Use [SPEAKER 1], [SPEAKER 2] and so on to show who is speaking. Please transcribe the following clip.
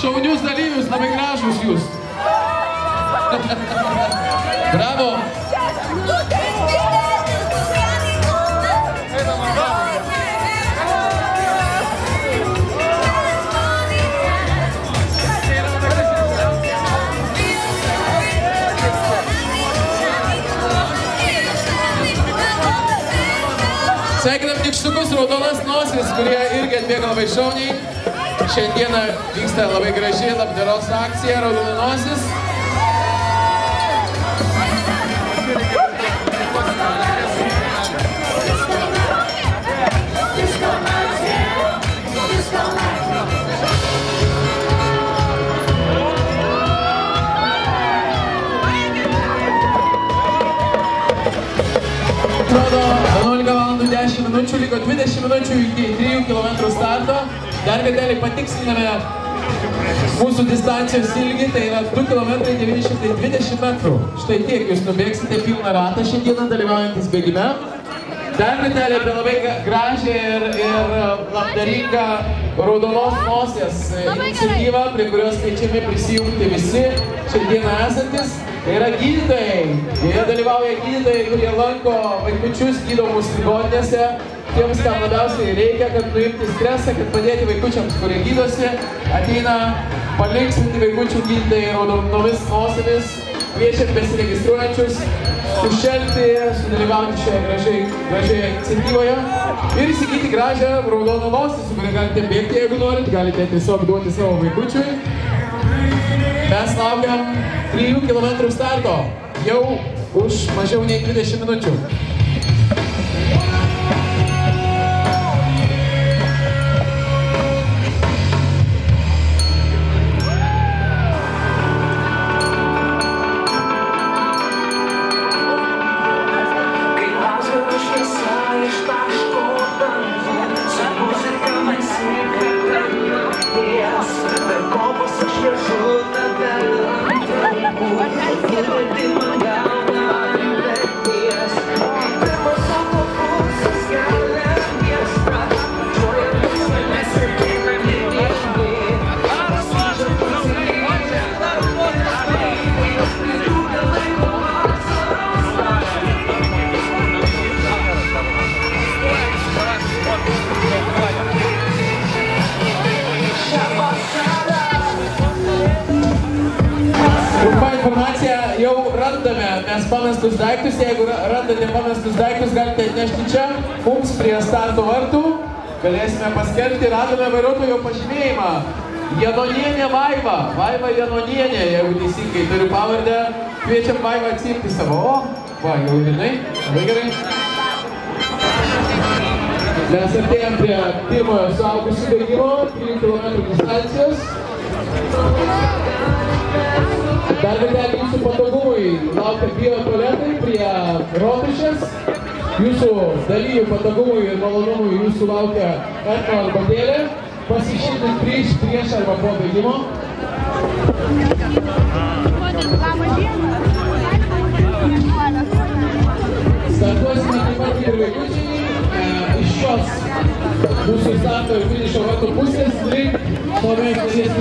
[SPEAKER 1] šaunius dalyvius, labai gražus jūs. Bravo. Sveikinam nykštukus Raudonas nosis, kurie irgi atbėga labai šauniai. Šiandieną vyksta labai graži labdaros akcija Raudona nosis. Atrodo, 11:10 minučių, liko 20 minučių iki 3 km starto. Dar kartelį patiksliname mūsų distancijos ilgį, tai yra 2 km 920 metrų. Štai tiek jūs nubėgsite pilną ratą šiandieną dalyvaujantis bėgime. Dar kartelį apie labai gražią ir labdaringą Raudonos nosies iniciatyvą, prie kurios kviečiami prisijungti visi šiandieną esantis. Tai yra gydytojai. Joje dalyvauja gydytojai, kurie lanko vaikučius gydomus ligoninėse. Tiems, kam labiausiai reikia, kad nuimti stresą, kad padėti vaikučiams, kurie gydosi. Ateina palinksminti vaikučių gydytojai Raudonomis nosimis. Kviečiant besiregistruojančius sušelti, sudalyvauti šioje gražioje iniciatyvoje ir įsigyti gražią raudoną nosį, su kuria galite bėgti, jeigu norit, galite tiesiog duoti savo vaikučiui. Mes laukiam 3 km starto, jau už mažiau nei 20 minučių. Jau randame mes pamestus daiktus, jeigu randate pamestus daiktus, galite atnešti čia, mums prie starto vartų, galėsime paskelbti, radome vairuotojo pažymėjimą, Janonienė Vaiva, Vaiva Janonienė, jeigu teisingai turiu pavardę, kviečiam Vaivą atsiimti savo, va, jau jinai, labai gerai. Mes artėjom prie pirmojo suaugusių bėgimo, 3 km distancijos. Dar kartelį jūsų patogumui laukia biotualetai prie rotušės. Jūsų dalyvių patogumui ir malonumui jūsų laukia etno arbatėlė. Pasišildyti prieš arba po bėgimo. Startuosime taip pat ir vaikučiai. Iš šios mūsų starto ir finišo vartų pusės link stovės dalies